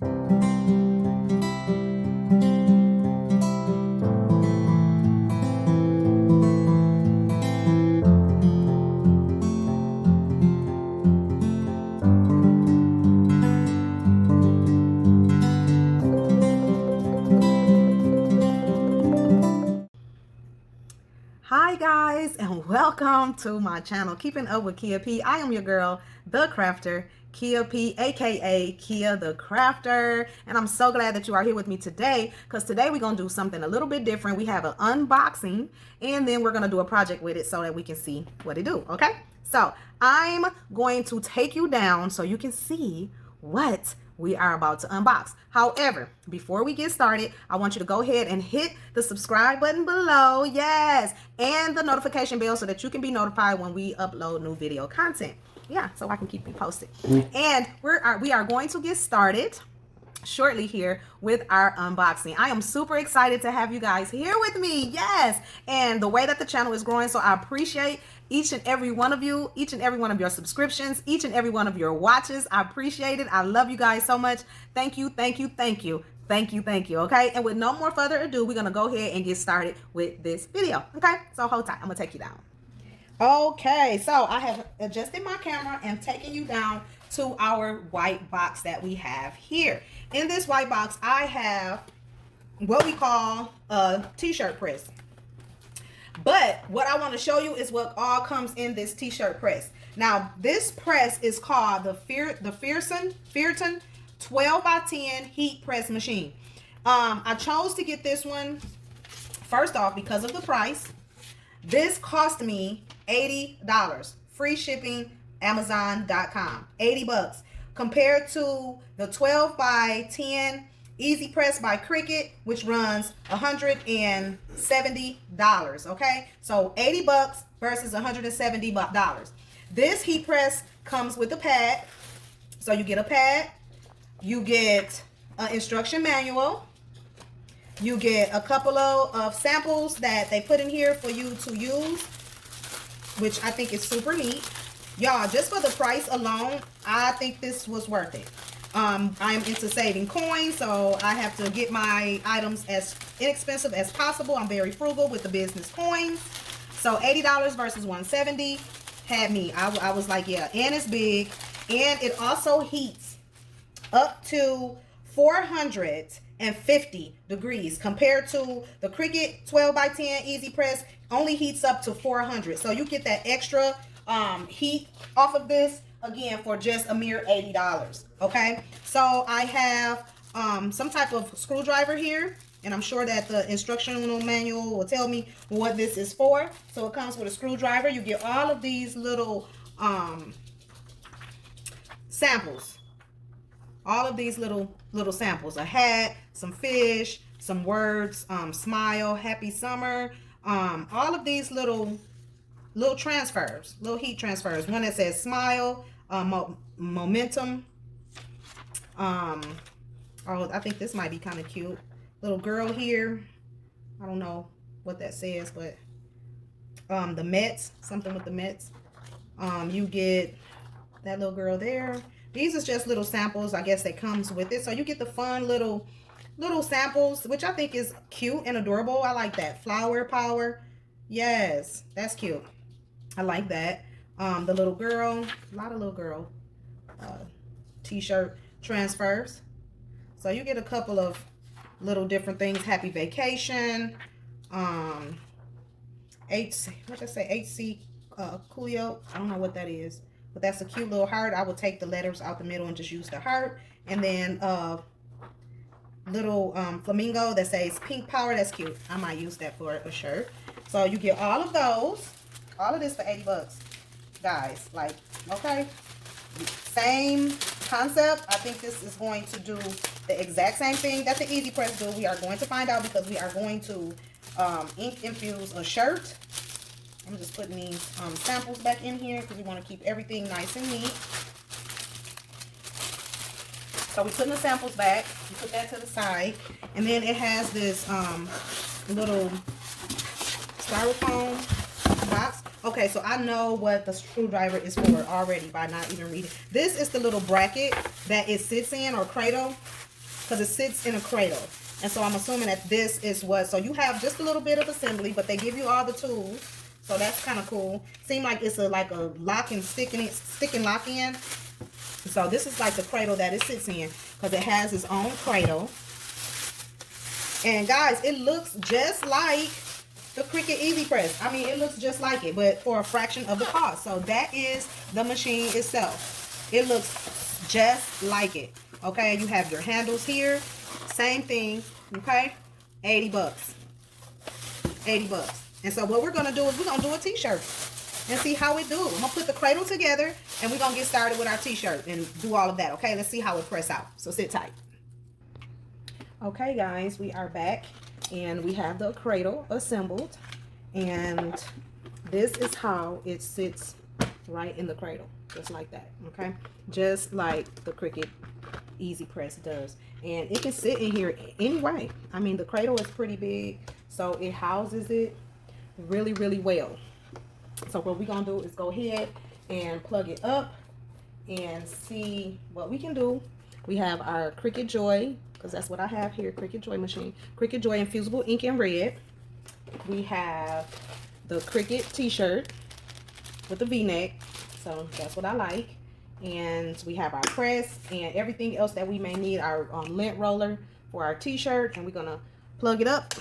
Hi guys, and welcome to my channel, Keeping Up with Kia P. I am your girl, the crafter, Kia P, aka Kia the Crafter, and I'm so glad that you are here with me today, because today we're gonna do something a little bit different. We have an unboxing, and then we're gonna do a project with it so that we can see what it do. Okay, so I'm going to take you down so you can see what we are about to unbox. However, before we get started, I want you to go ahead and hit the subscribe button below, yes, and the notification bell so that you can be notified when we upload new video content. Yeah, so I can keep you posted. And we are going to get started shortly here with our unboxing. I am super excited to have you guys here with me. Yes, and the way that the channel is growing, so I appreciate each and every one of you, each and every one of your subscriptions, each and every one of your watches. I appreciate it. I love you guys so much. Thank you, thank you, thank you. Thank you, thank you. Okay, and with no more further ado, we're gonna go ahead and get started with this video. Okay, so hold tight, I'm gonna take you down. Okay, so I have adjusted my camera and taken you down to our white box that we have here. In this white box, I have what we call a t-shirt press. But what I want to show you is what all comes in this t-shirt press. Now, this press is called the Fearton 12 by 10 heat press machine. I chose to get this one first off because of the price. This cost me $80, free shipping, Amazon.com, 80 bucks, compared to the 12 by 10 Easy Press by Cricut, which runs $170. Okay, so 80 bucks versus $170. This heat press comes with a pad, so you get a pad, you get an instruction manual, you get a couple of samples that they put in here for you to use, which I think is super neat. Y'all, just for the price alone, I think this was worth it. I am into saving coins, so I have to get my items as inexpensive as possible. I'm very frugal with the business coins. So $80 versus $170 had me. I was like, yeah, and it's big. And it also heats up to 450 degrees compared to the Cricut 12 by 10 Easy Press only heats up to 400. So you get that extra heat off of this again for just a mere $80. Okay, so I have some type of screwdriver here, and I'm sure that the instructional manual will tell me what this is for. So it comes with a screwdriver. You get all of these little samples, all of these little samples, a hat, some fish, some words, smile, happy summer, all of these little transfers, little heat transfers. One that says smile, momentum. Oh, I think this might be kind of cute. Little girl here. I don't know what that says, but the Mets, something with the Mets. You get that little girl there. These is just little samples. I guess that comes with it. So you get the fun little samples, which I think is cute and adorable. I like that. Flower power. Yes, that's cute. I like that. The little girl, a lot of little girl t-shirt transfers. So you get a couple of little different things. Happy vacation. HC Coolio. I don't know what that is, but that's a cute little heart. I would take the letters out the middle and just use the heart. And then little flamingo that says pink power. That's cute. I might use that for a shirt. So you get all of those, all of this for 80 bucks, guys. Like, okay, same concept. I think this is going to do the exact same thing that the Easy Press do. We are going to find out because we are going to ink infuse a shirt. I'm just putting these samples back in here because we want to keep everything nice and neat. So we're putting the samples back. You put that to the side. And then it has this little styrofoam box. Okay, so I know what the screwdriver is for already by not even reading. This is the little bracket that it sits in, or cradle. because it sits in a cradle. And so I'm assuming that this is what, so you have just a little bit of assembly, but they give you all the tools. So that's kind of cool. Seem like it's like a lock and stick and lock in. So this is like the cradle that it sits in, because it has its own cradle. And guys, it looks just like the Cricut Easy Press. I mean, it looks just like it, but for a fraction of the cost. So that is the machine itself. It looks just like it. Okay, you have your handles here. Same thing. Okay, 80 bucks. 80 bucks. And so what we're going to do is we're going to do a t-shirt and see how it do. I'm going to put the cradle together and we're going to get started with our t-shirt and do all of that. Okay, let's see how it press out. So sit tight. Okay, guys, we are back and we have the cradle assembled. And this is how it sits right in the cradle. Just like that. Okay, just like the Cricut Easy Press does. And it can sit in here anyway. I mean, the cradle is pretty big, so it houses it really, really well. So what we're gonna do is go ahead and plug it up and see what we can do. We have our Cricut Joy, because that's what I have here, Cricut Joy machine. Cricut Joy Infusible Ink in red. We have the Cricut t-shirt with the v-neck, so that's what I like. And we have our press and everything else that we may need, our lint roller for our t-shirt, and we're gonna plug it up.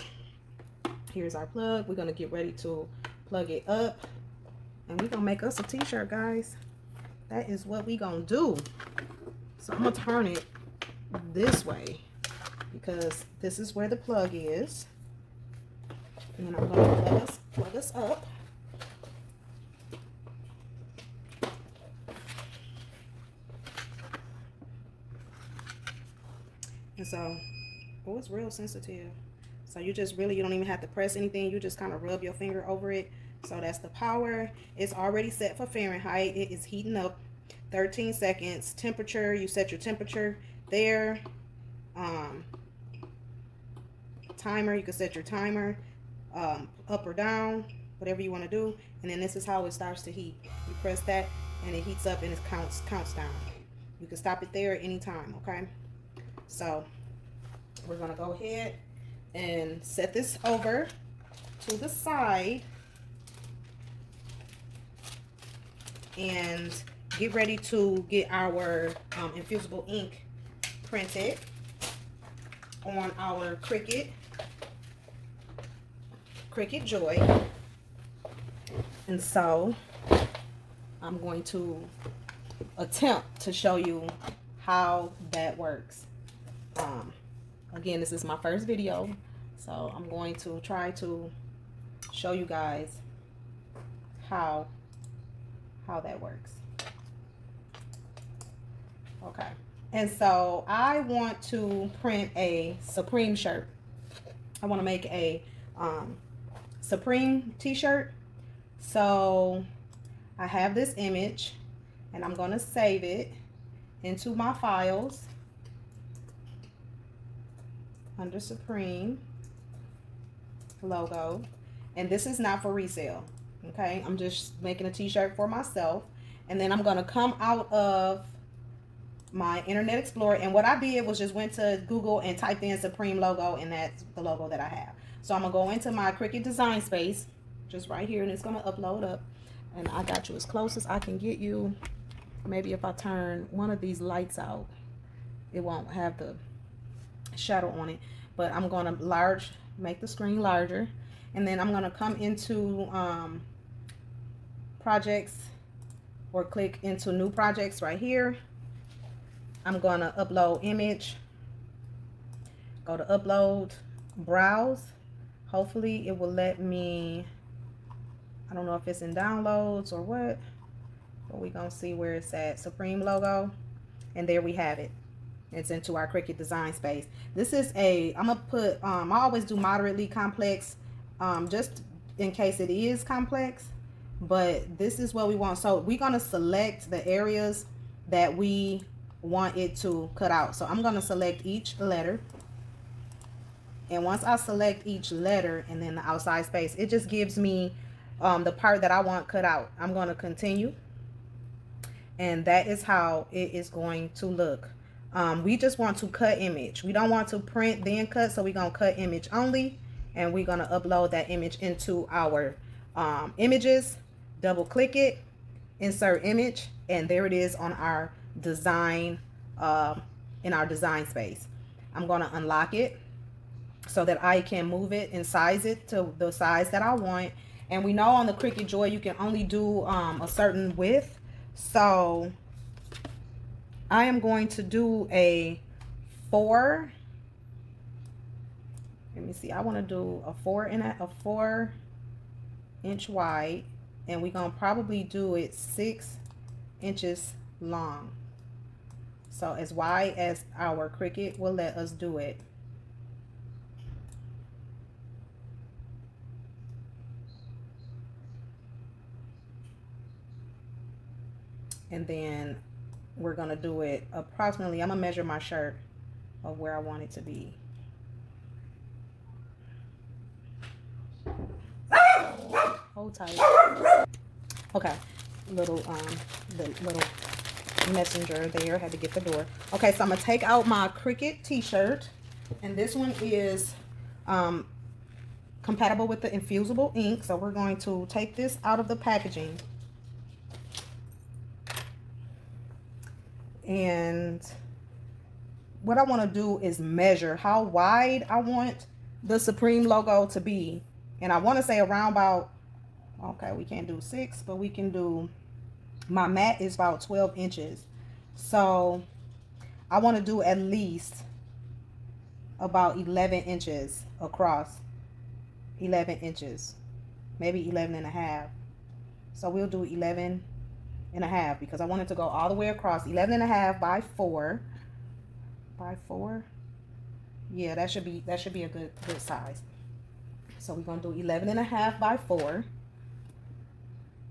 Here's our plug. We're gonna get ready to plug it up and we're gonna make us a t-shirt, guys. That is what we gonna do. So I'm gonna turn it this way because this is where the plug is, and then I'm gonna plug us up. And so, oh, it's real sensitive. So you just really, you don't even have to press anything. You just kind of rub your finger over it. So that's the power. It's already set for Fahrenheit. It is heating up 13 seconds. Temperature, you set your temperature there. Timer, you can set your timer up or down, whatever you want to do. And then this is how it starts to heat. You press that and it heats up and it counts down. You can stop it there at any time, okay? So we're gonna go ahead and set this over to the side and get ready to get our infusible ink printed on our Cricut Joy. And so I'm going to attempt to show you how that works. Again, this is my first video, so I'm going to try to show you guys how that works. Okay, and so I want to print a Supreme shirt. I want to make a Supreme t-shirt. So I have this image and I'm going to save it into my files under Supreme logo, and this is not for resale. Okay, I'm just making a t-shirt for myself, and then I'm going to come out of my Internet Explorer, and what I did was just went to Google and typed in Supreme logo, and that's the logo that I have. So I'm gonna go into my Cricut design space just right here, and it's gonna upload up, and I got you as close as I can get you. Maybe if I turn one of these lights out, it won't have the shadow on it, but I'm gonna make the screen larger, and then I'm gonna come into projects, or click into new projects right here. I'm gonna upload image, go to upload, browse. Hopefully it will let me, I don't know if it's in downloads or what, but we're gonna see where it's at. Supreme logo, and there we have it. It's into our Cricut design space. This is I'm gonna put, I always do moderately complex, just in case it is complex, but this is what we want. So we're gonna select the areas that we want it to cut out. So I'm gonna select each letter, and once I select each letter and then the outside space, it just gives me the part that I want cut out. I'm gonna continue, and that is how it is going to look. We just want to cut image. We don't want to print then cut, so we're going to cut image only, and we're going to upload that image into our images. Double click it, insert image, and there it is on our design, in our design space. I'm going to unlock it so that I can move it and size it to the size that I want. And we know on the Cricut Joy you can only do a certain width, so I am going to do a 4. Let me see. I want to do a 4 inch wide, and we're gonna probably do it 6 inches long. So as wide as our Cricut will let us do it. And then we're gonna do it approximately, I'm gonna measure my shirt of where I want it to be. Hold tight. Okay, the little messenger there had to get the door. Okay, so I'm gonna take out my Cricut t-shirt, and this one is compatible with the infusible ink, so we're going to take this out of the packaging. And what I want to do is measure how wide I want the Supreme logo to be. And I want to say around about, okay, we can't do 6, but we can do, my mat is about 12 inches. So I want to do at least about 11 inches across. 11 inches, maybe 11 and a half. So we'll do 11 and a half because I want it to go all the way across. 11 and a half by 4. By 4. Yeah, that should be a good size. So we're gonna do 11 and a half by 4.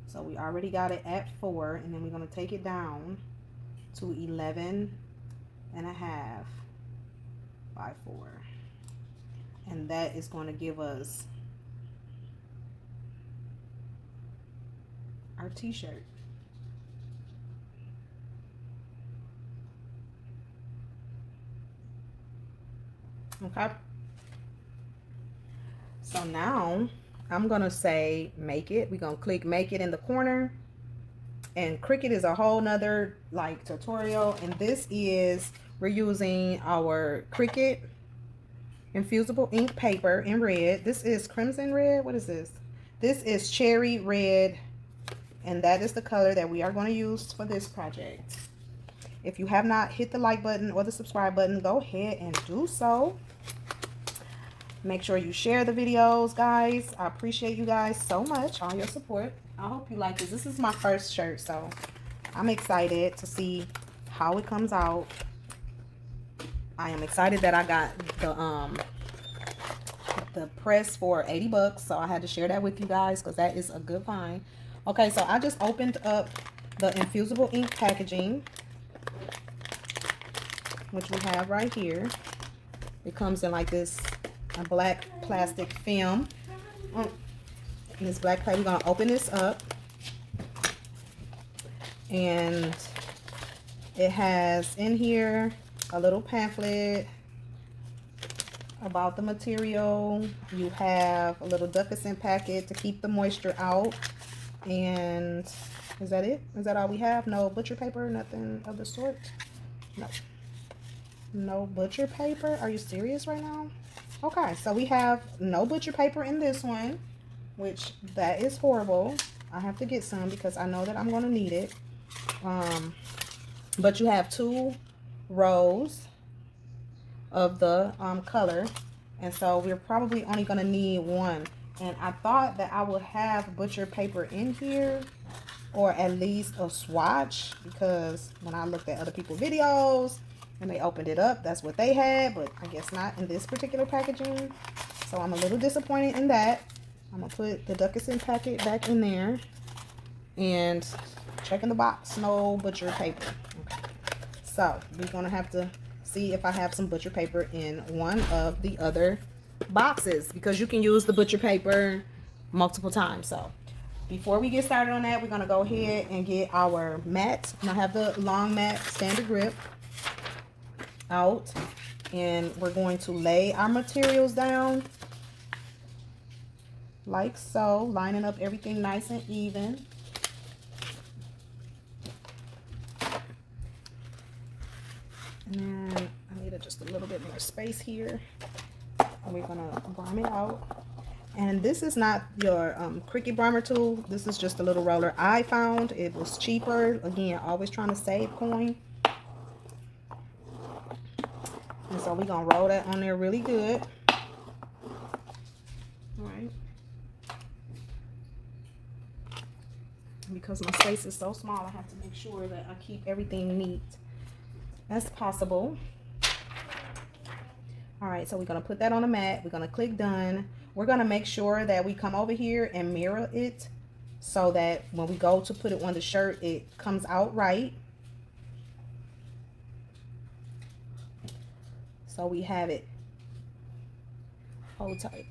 So we already got it at 4, and then we're gonna take it down to 11 and a half by 4. And that is going to give us our t-shirt. Okay, so now I'm gonna say make it. We're gonna click make it in the corner, and Cricut is a whole nother like tutorial, and this is, we're using our Cricut infusible ink paper in red. This is crimson red. What is this? This is cherry red, and that is the color that we are going to use for this project. If you have not hit the like button or the subscribe button, go ahead and do so. Make sure you share the videos, guys. I appreciate you guys so much, all your support. I hope you like this. This is my first shirt, so I'm excited to see how it comes out. I am excited that I got the press for 80 bucks, so I had to share that with you guys because that is a good find. Okay, so I just opened up the infusible ink packaging, which we have right here. It comes in like this a black plastic film. In this black plate, we're gonna open this up, and it has in here a little pamphlet about the material. You have a little Duckison packet to keep the moisture out, and is that it? Is that all we have? No butcher paper, nothing of the sort? No. No butcher paper? Are you serious right now? Okay, so we have no butcher paper in this one, which that is horrible. I have to get some because I know that I'm going to need it. But you have 2 rows of the color, and so we're probably only going to need 1. And I thought that I would have butcher paper in here, or at least a swatch, because when I looked at other people's videos and they opened it up, that's what they had, but I guess not in this particular packaging. So I'm a little disappointed in that. I'm gonna put the Duckison packet back in there and check in the box, no butcher paper. Okay. So we're gonna have to see if I have some butcher paper in one of the other boxes, because you can use the butcher paper multiple times. So before we get started on that, we're gonna go ahead and get our mat. And I have the long mat standard grip. out, and we're going to lay our materials down like so, lining up everything nice and even. And then I need just a little bit more space here. And we're gonna prime it out. And this is not your Cricut primer tool. This is just a little roller I found. It was cheaper. Again, always trying to save coin. And so we're gonna roll that on there really good. All right. Because my space is so small, I have to make sure that I keep everything neat as possible. All right, so we're gonna put that on the mat. We're gonna click done. We're gonna make sure that we come over here and mirror it so that when we go to put it on the shirt, it comes out right. So we have it. Hold tight.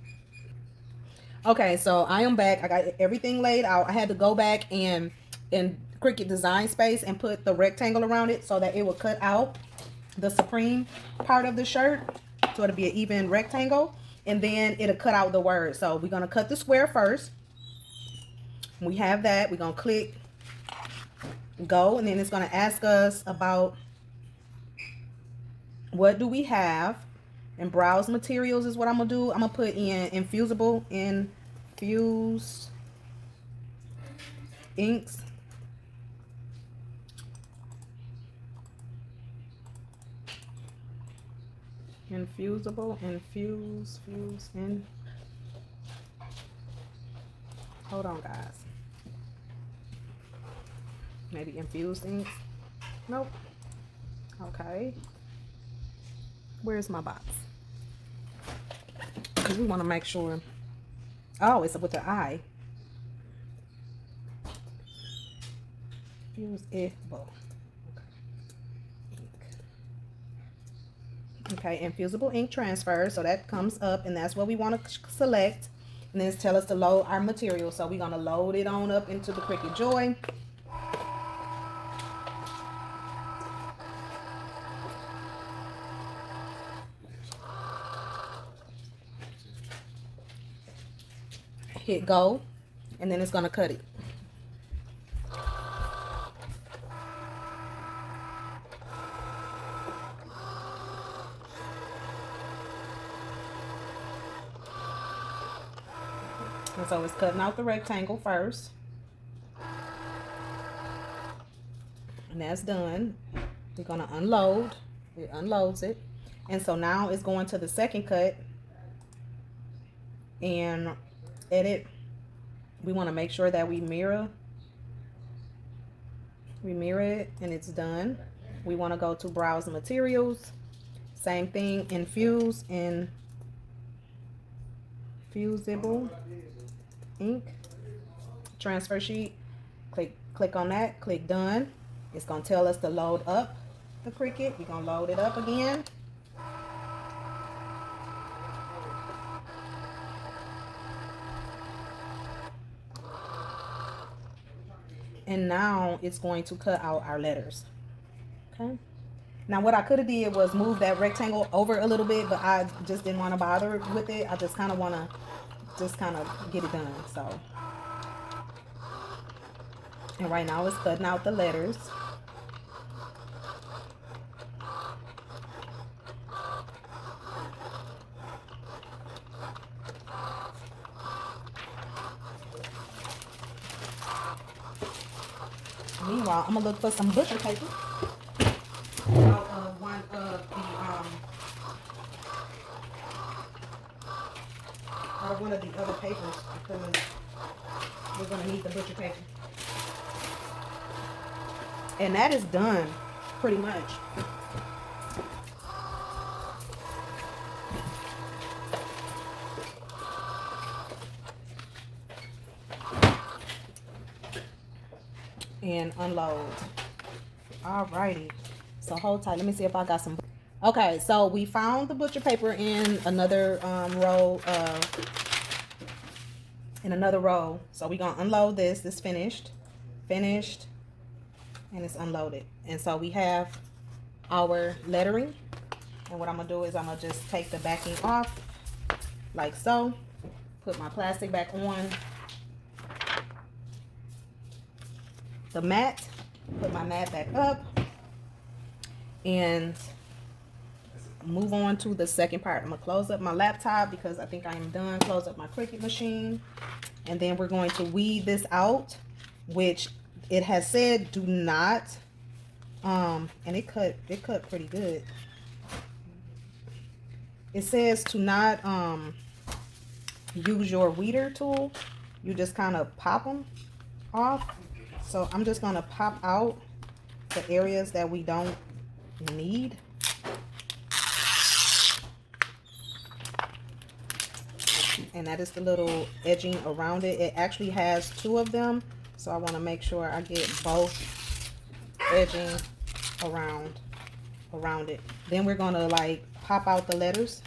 Okay, so I am back. I got everything laid out. I had to go back and in Cricut Design Space and put the rectangle around it so that it will cut out the supreme part of the shirt. So it'll be an even rectangle, and then it'll cut out the word. So we're gonna cut the square first. We have that. We're gonna click go, and then it's gonna ask us about what do we have. And browse materials is what I'm gonna do. I'm gonna put in infused inks. Hold on, guys. Maybe infused inks. Nope. Okay. Where's my box? Because we want to make sure. Oh, it's with the eye. Infusible. Okay, Infusible Ink Transfer. So that comes up, and that's what we want to select. And then it's tell us to load our material. So we're going to load it on up into the Cricut Joy. Hit go, and then it's going to cut it. And so it's cutting out the rectangle first. And that's done. We're going to unload. It unloads it. And so now it's going to the second cut. And edit. We want to make sure that we mirror it, and it's done. We want to go to browse materials. Same thing, Infusible Ink Transfer Sheet. Click on that, click done. It's going to tell us to load up the Cricut. We're going to load it up again. And now it's going to cut out our letters. Okay. Now what I could have did was move that rectangle over a little bit, but I just didn't want to bother with it. I just kind of want to get it done. So, and right now it's cutting out the letters. Meanwhile, I'm gonna look for some butcher paper out of one of the other papers, because we're gonna need the butcher paper. And that is done, pretty much. And unload. Alrighty, so hold tight. Let me see if I got some. Okay, so we found the butcher paper in another row. So we're gonna unload this. This finished, and it's unloaded. And so we have our lettering. And what I'm gonna do is I'm gonna just take the backing off like so, put my plastic back on the mat, put my mat back up, and move on to the second part. I'm gonna close up my laptop because I think I am done. Close up my Cricut machine, and then we're going to weed this out, which it has said do not, and it cut pretty good. It says to not use your weeder tool. You just kind of pop them off. So I'm just gonna pop out the areas that we don't need. And that is the little edging around it. It actually has 2 of them, so I want to make sure I get both edging around it. Then we're gonna like pop out the letters,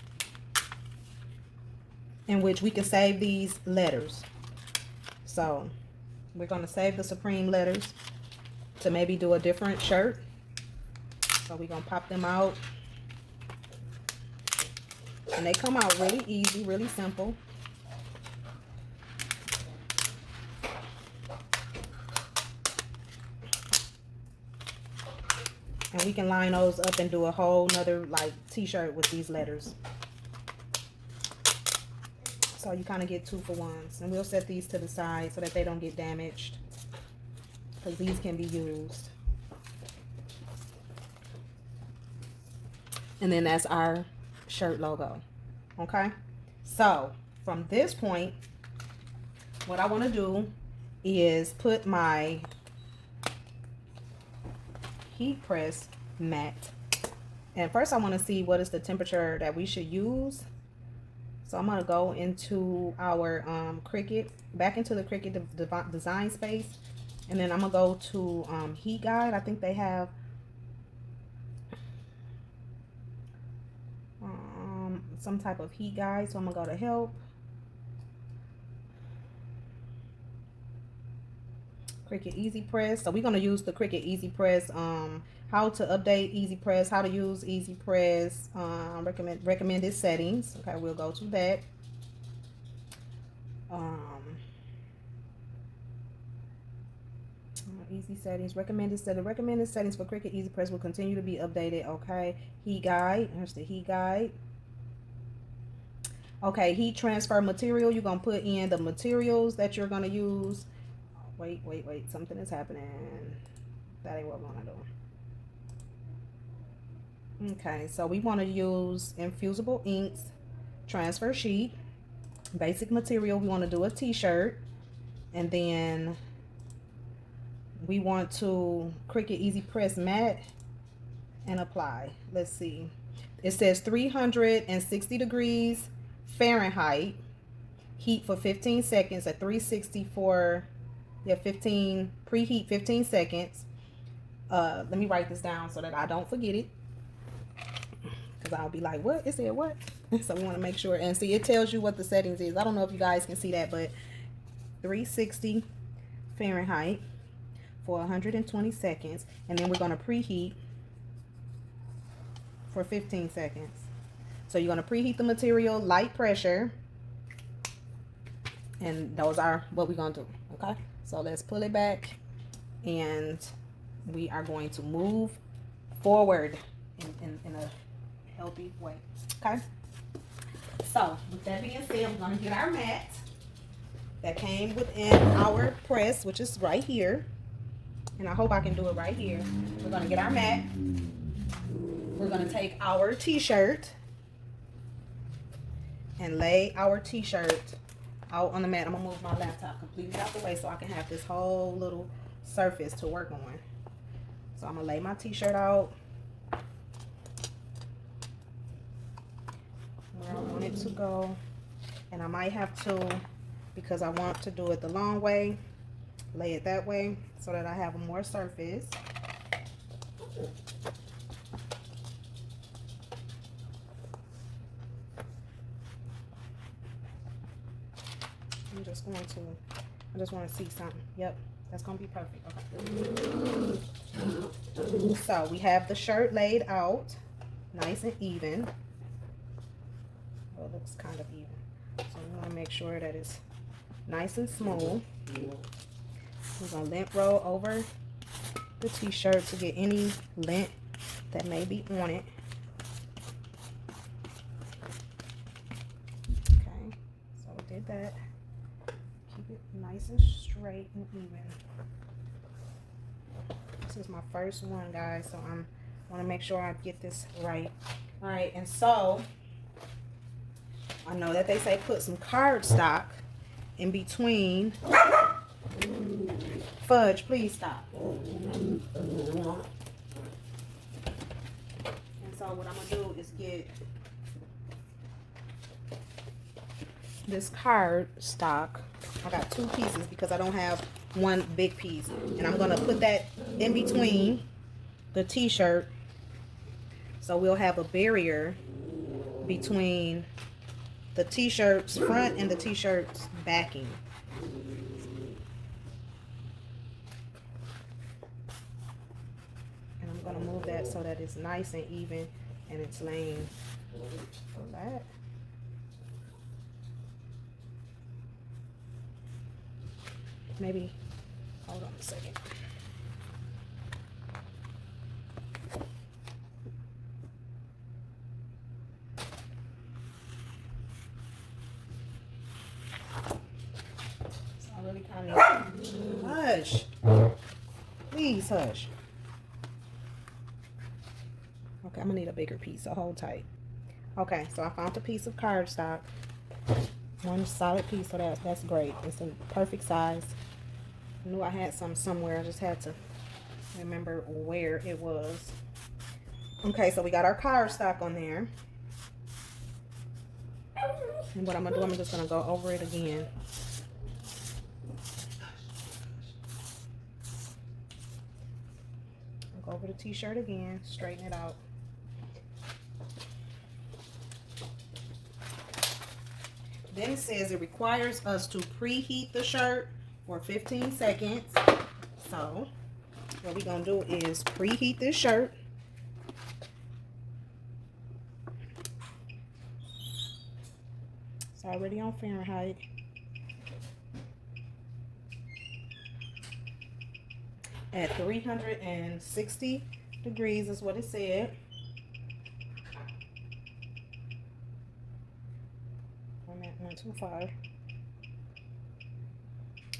in which we can save these letters. So we're gonna save the Supreme letters to maybe do a different shirt. So we're gonna pop them out, and they come out really easy, really simple. And we can line those up and do a whole nother like t-shirt with these letters. So you kind of get 2 for 1s. And we'll set these to the side so that they don't get damaged, because these can be used. And then that's our shirt logo. Okay, so from this point, what I want to do is put my heat press mat, and first I want to see what is the temperature that we should use. So I'm going to go into our Cricut, back into the Cricut design space, and then I'm going to go to heat guide. I think they have some type of heat guide, so I'm gonna go to help, Cricut Easy Press. So we're gonna use the Cricut Easy Press, how to update Easy Press, how to use Easy Press, recommended settings. Okay, we'll go to that. Easy settings, recommended settings for Cricut Easy Press will continue to be updated. Okay, heat guide, here's the heat guide. Okay, heat transfer material, you're gonna put in the materials that you're gonna use. Wait, something is happening. That ain't what we want to do. Okay, so we want to use Infusible Inks transfer sheet, basic material. We want to do a t-shirt, and then we want to Cricut Easy Press mat and apply. Let's see, it says 360 degrees Fahrenheit, heat for 15 seconds at 360 for 15, preheat 15 seconds. Let me write this down so that I don't forget it, because I'll be like, what? It said what? So we want to make sure, and see, it tells you what the settings is. I don't know if you guys can see that, but 360 Fahrenheit for 120 seconds, and then we're going to preheat for 15 seconds. So you're going to preheat the material, light pressure, and those are what we're going to do. Okay, so let's pull it back, and we are going to move forward in a healthy way. Okay, so with that being said, we're going to get our mat that came within our press, which is right here, and I hope I can do it right here. We're going to get our mat. We're going to take our t-shirt and lay our t-shirt out on the mat. I'm going to move my laptop completely out the way so I can have this whole little surface to work on. So I'm going to lay my t-shirt out where I want it to go. And I might have to, because I want to do it the long way, lay it that way so that I have more surface. I just want to see something. Yep, that's going to be perfect. Okay. So we have the shirt laid out. nice and even. Well, it looks kind of even. So we want to make sure that it's nice and smooth. We're going to lint roll over the t-shirt to get any lint that may be on it. Okay, so we did that. Keep it nice and straight and even. This is my first one, guys, so I want to make sure I get this right. All right, and so I know that they say put some cardstock in between. Fudge, please stop. And so what I'm gonna do is get this cardstock. I got 2 pieces because I don't have one big piece, and I'm gonna put that in between the t-shirt, so we'll have a barrier between the t-shirt's front and the t-shirt's backing. And I'm gonna move that so that it's nice and even and it's laying flat. Maybe, hold on a second. So I really kind of need, hush. Please hush. Okay, I'm gonna need a bigger piece, so hold tight. Okay, so I found a piece of cardstock. One solid piece, so that's great. It's a perfect size. I knew I had some somewhere. I just had to remember where it was. Okay, so we got our cardstock on there. And what I'm gonna do, I'm just gonna go over it again. I'll go over the t-shirt again, straighten it out. Then it says it requires us to preheat the shirt for 15 seconds. So what we're going to do is preheat this shirt. It's already on Fahrenheit. At 360 degrees is what it said. I'm at 125.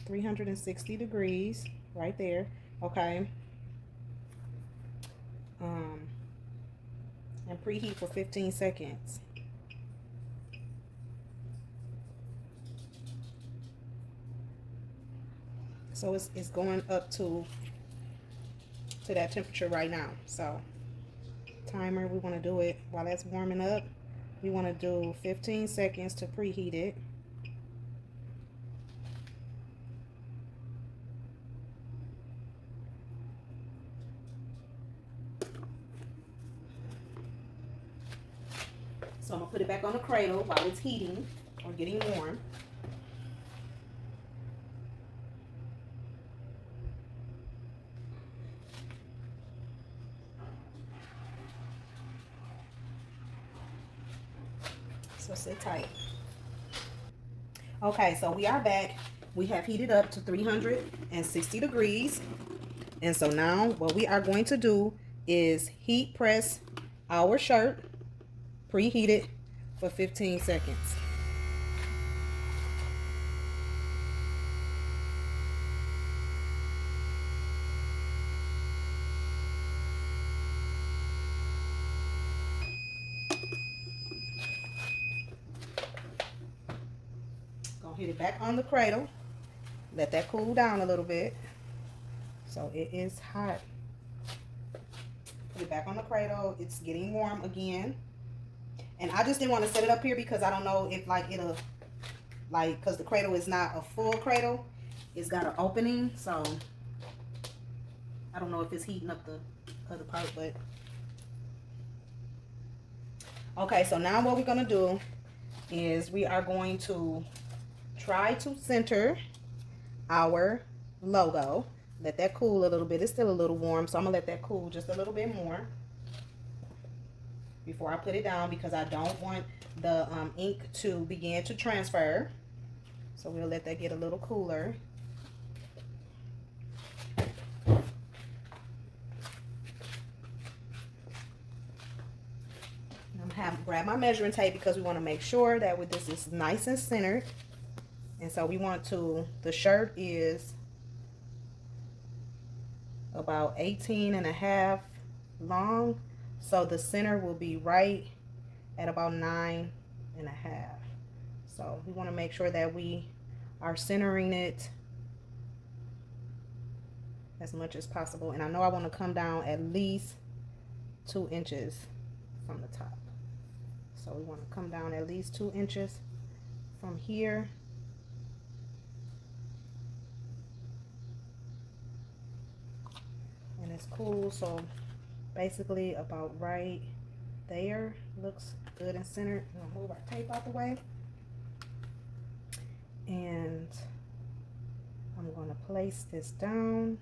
360 degrees right there. Okay. And preheat for 15 seconds. So it's going up to that temperature right now. So timer, we want to do it while that's warming up. We want to do 15 seconds to preheat it. So I'm going to put it back on the cradle while it's heating or getting warm. So sit tight. Okay, so we are back. We have heated up to 360 degrees. And so now what we are going to do is heat press our shirt, preheated for 15 seconds. Gonna hit it back on the cradle. Let that cool down a little bit. So it is hot. Put it back on the cradle. It's getting warm again. And I just didn't want to set it up here because I don't know if like it'll, like, because the cradle is not a full cradle. It's got an opening. So I don't know if it's heating up the other part, but. Okay, so now what we're going to do is we are going to try to center our logo. Let that cool a little bit. It's still a little warm, so I'm going to let that cool just a little bit more. before I put it down because I don't want the ink to begin to transfer. So we'll let that get a little cooler. Grab my measuring tape because we want to make sure that with this is nice and centered. And so we want to, the shirt is about 18.5 long. So the center will be right at about 9.5. So we want to make sure that we are centering it as much as possible. And I know I want to come down at least 2 inches from the top. So we want to come down at least 2 inches from here. And it's cool. So basically about right there looks good and centered. I'm gonna move our tape out the way. And I'm going to place this down.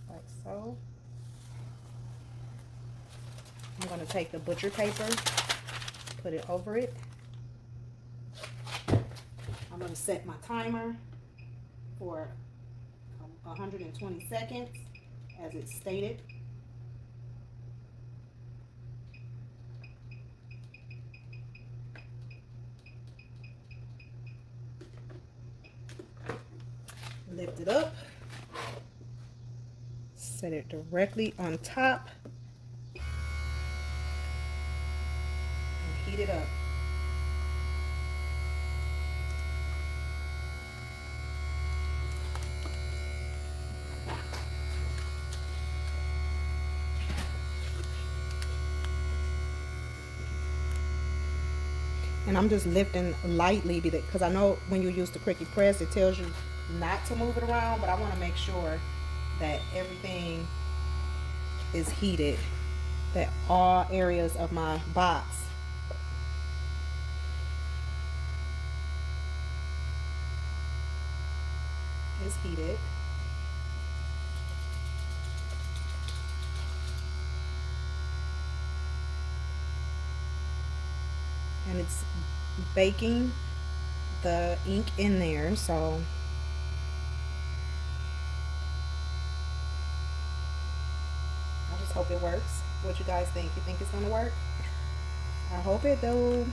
Like so. I'm going to take the butcher paper, put it over it. I'm going to set my timer for 120 seconds as it's stated. Lift it up, set it directly on top, and heat it up. And I'm just lifting lightly because I know when you use the Cricut press, it tells you not to move it around, but I want to make sure that everything is heated, that all areas of my box is heated. And it's baking the ink in there, so I just hope it works. What you guys think? You think it's gonna work? I hope it do.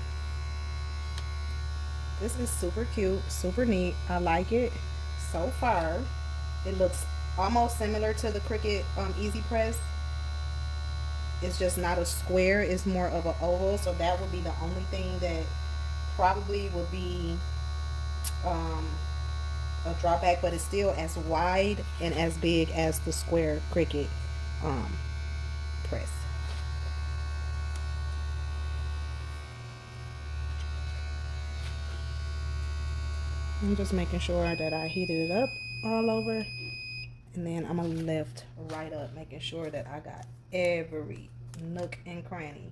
This is super cute, super neat. I like it so far. It looks almost similar to the Cricut Easy Press. It's just not a square, it's more of an oval, so that would be the only thing that probably would be a drawback, but it's still as wide and as big as the square Cricut press. I'm just making sure that I heated it up all over, and then I'm gonna lift right up, making sure that I got every nook and cranny.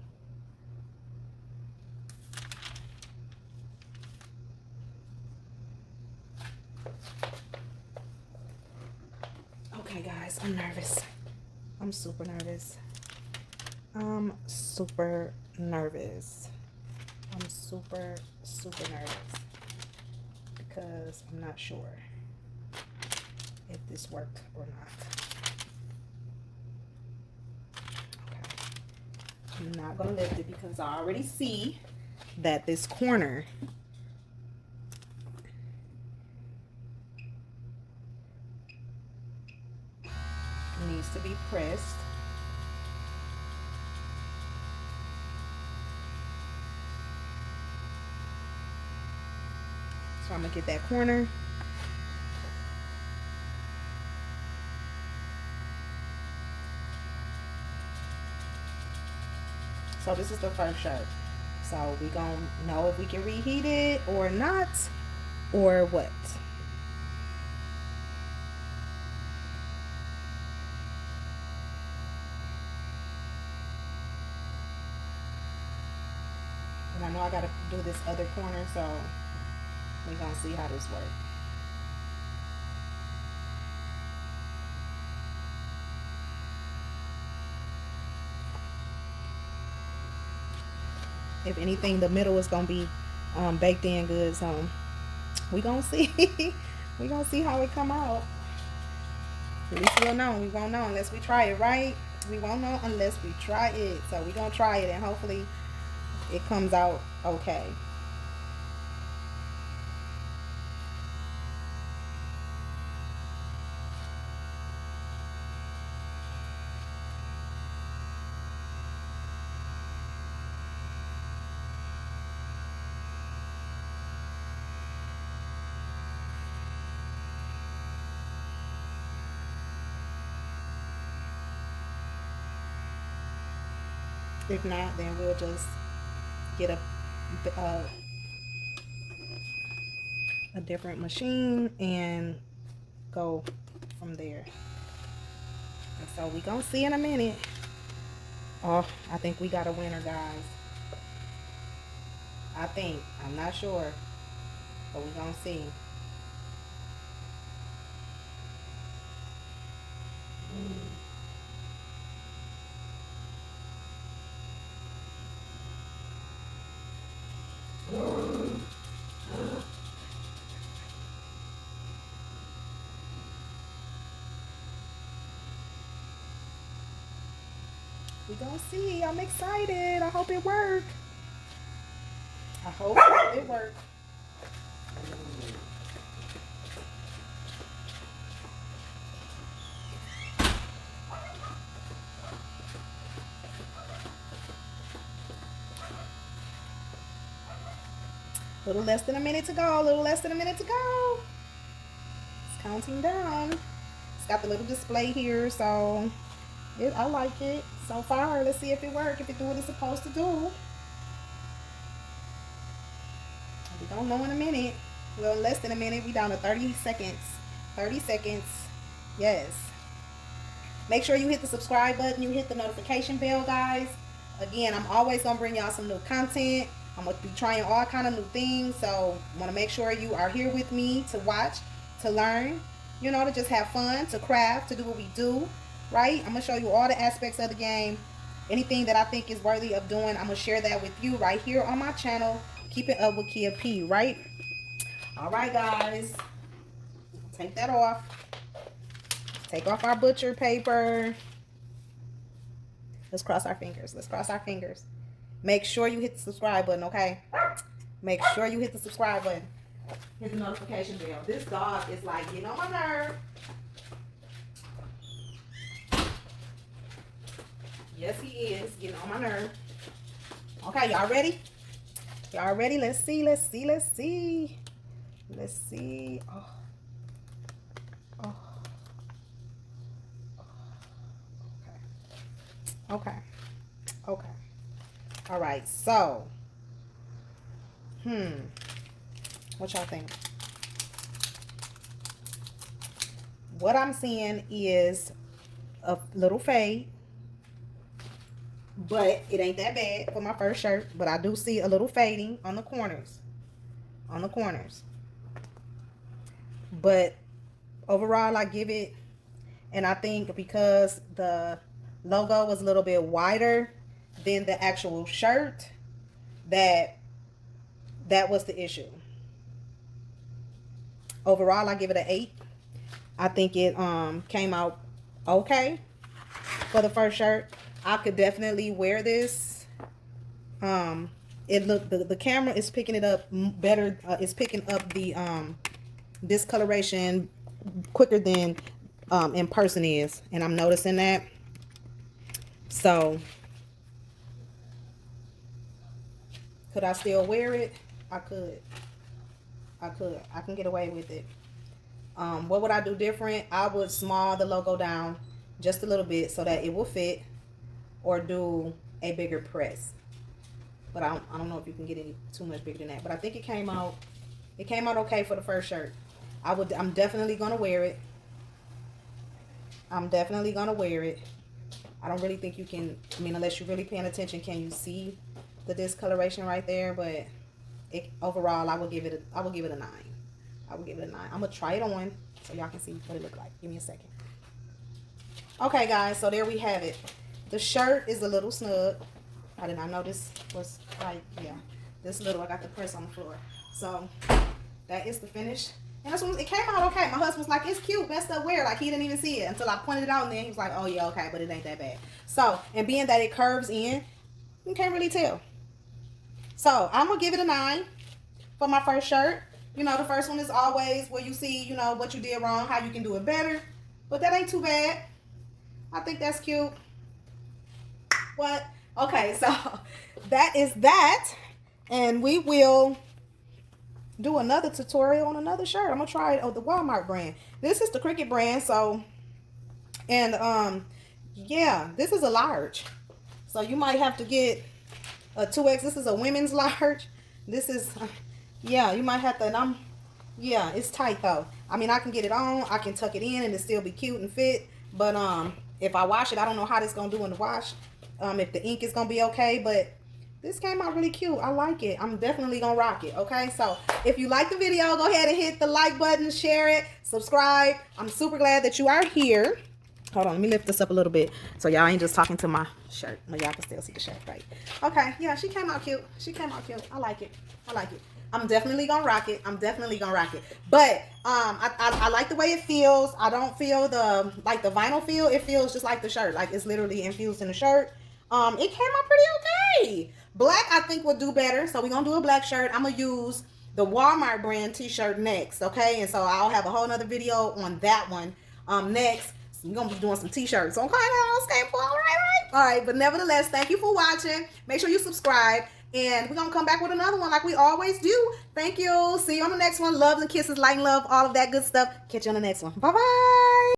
Okay guys, I'm nervous. I'm super nervous. I'm super nervous. I'm super nervous because I'm not sure if this worked or not. Okay. I'm not gonna lift it because I already see that this corner needs to be pressed. So I'm gonna get that corner. So this is the first shirt. So we gonna know if we can reheat it or not, or what. And I know I gotta do this other corner, so we're gonna see how this works. If anything, the middle is gonna be baked in good. So we gonna see. We gonna see how it come out. At least we'll know. We won't know unless we try it, right? We won't know unless we try it. So we gonna try it, and hopefully it comes out okay. If not, then we'll just get a, a different machine and go from there. And so we gonna see in a minute. Oh, I think we got a winner, guys. I think. I'm not sure, but we gonna see. We gonna see. I'm excited. I hope it works. I hope it works. A little less than a minute to go. A little less than a minute to go. It's counting down. It's got the little display here, so I like it so far. Let's see if it works. If it do what it's supposed to do. We don't know in a minute. Well, less than a minute. We down to 30 seconds. 30 seconds. Yes. Make sure you hit the subscribe button. You hit the notification bell, guys. Again, I'm always gonna bring y'all some new content. I'm going to be trying all kind of new things, so I want to make sure you are here with me to watch, to learn, you know, to just have fun, to craft, to do what we do, right? I'm going to show you all the aspects of the game. Anything that I think is worthy of doing, I'm going to share that with you right here on my channel. Keep it up with Kia P, right? All right, guys. Take that off. Take off our butcher paper. Let's cross our fingers. Let's cross our fingers. Make sure you hit the subscribe button, okay? Make sure you hit the subscribe button. Hit the notification bell. This dog is like getting on my nerve. Yes, he is getting on my nerve. Okay, y'all ready? Y'all ready? Let's see, let's see, let's see. Let's see. Oh. Oh. Okay. Okay. Okay. All right, so, what y'all think? What I'm seeing is a little fade, but it ain't that bad for my first shirt, but I do see a little fading on the corners, but overall I give it, and I think because the logo was a little bit wider than the actual shirt, that was the issue. Overall, I give it an 8. I think it came out okay for the first shirt. I could definitely wear this. It look the camera is picking it up better. It's picking up the discoloration quicker than in person is, and I'm noticing that. So could I still wear it? I could. I can get away with it. What would I do different? I would small the logo down just a little bit so that it will fit, or do a bigger press. But I don't know if you can get any too much bigger than that. But I think it came out okay for the first shirt. I'm definitely gonna wear it. I'm definitely gonna wear it. I don't really think you can, I mean, unless you're really paying attention, can you see the discoloration right there? But overall, I will give it a 9. I will give it a 9. I'm gonna try it on so y'all can see what it look like. Give me a second. Okay, guys, so there we have it. The shirt is a little snug. I did not know this was like, yeah, this little. I got the press on the floor. So that is the finish. And this one, it came out okay. My husband was like, it's cute, messed up weird. Like, he didn't even see it until I pointed it out, and then he was like, oh yeah, okay, but it ain't that bad. So, and being that it curves in, you can't really tell. So I'm gonna give it a 9 for my first shirt. You know, the first one is always where you see, you know, what you did wrong, how you can do it better. But that ain't too bad. I think that's cute. What? Okay, so that is that. And we will do another tutorial on another shirt. I'm gonna try it on the Walmart brand. This is the Cricut brand, so, and yeah, this is a large. So you might have to get a 2X. This is a women's large. This is, yeah, you might have to, and yeah, it's tight though. I mean, I can get it on, I can tuck it in and it still be cute and fit, but if I wash it, I don't know how this gonna do in the wash, if the ink is gonna be okay, but this came out really cute. I like it. I'm definitely gonna rock it. Okay, so if you like the video, go ahead and hit the like button, share it, subscribe. I'm super glad that you are here. Hold on, let me lift this up a little bit so y'all ain't just talking to my shirt. But y'all can still see the shirt, right? Okay, yeah, she came out cute. She came out cute. I like it. I like it. I'm definitely gonna rock it. I'm definitely gonna rock it. But I like the way it feels. I don't feel the vinyl feel. It feels just like the shirt. Like it's literally infused in the shirt. It came out pretty okay. Black I think will do better. So we're gonna do a black shirt. I'm gonna use the Walmart brand t-shirt next. Okay, and so I'll have a whole nother video on that one next. We're gonna be doing some t-shirts. Okay, all right, but nevertheless, thank you for watching. Make sure you subscribe, and we're gonna come back with another one like we always do. Thank you. See you on the next one. Loves and kisses, light and love, all of that good stuff. Catch you on the next one. Bye bye.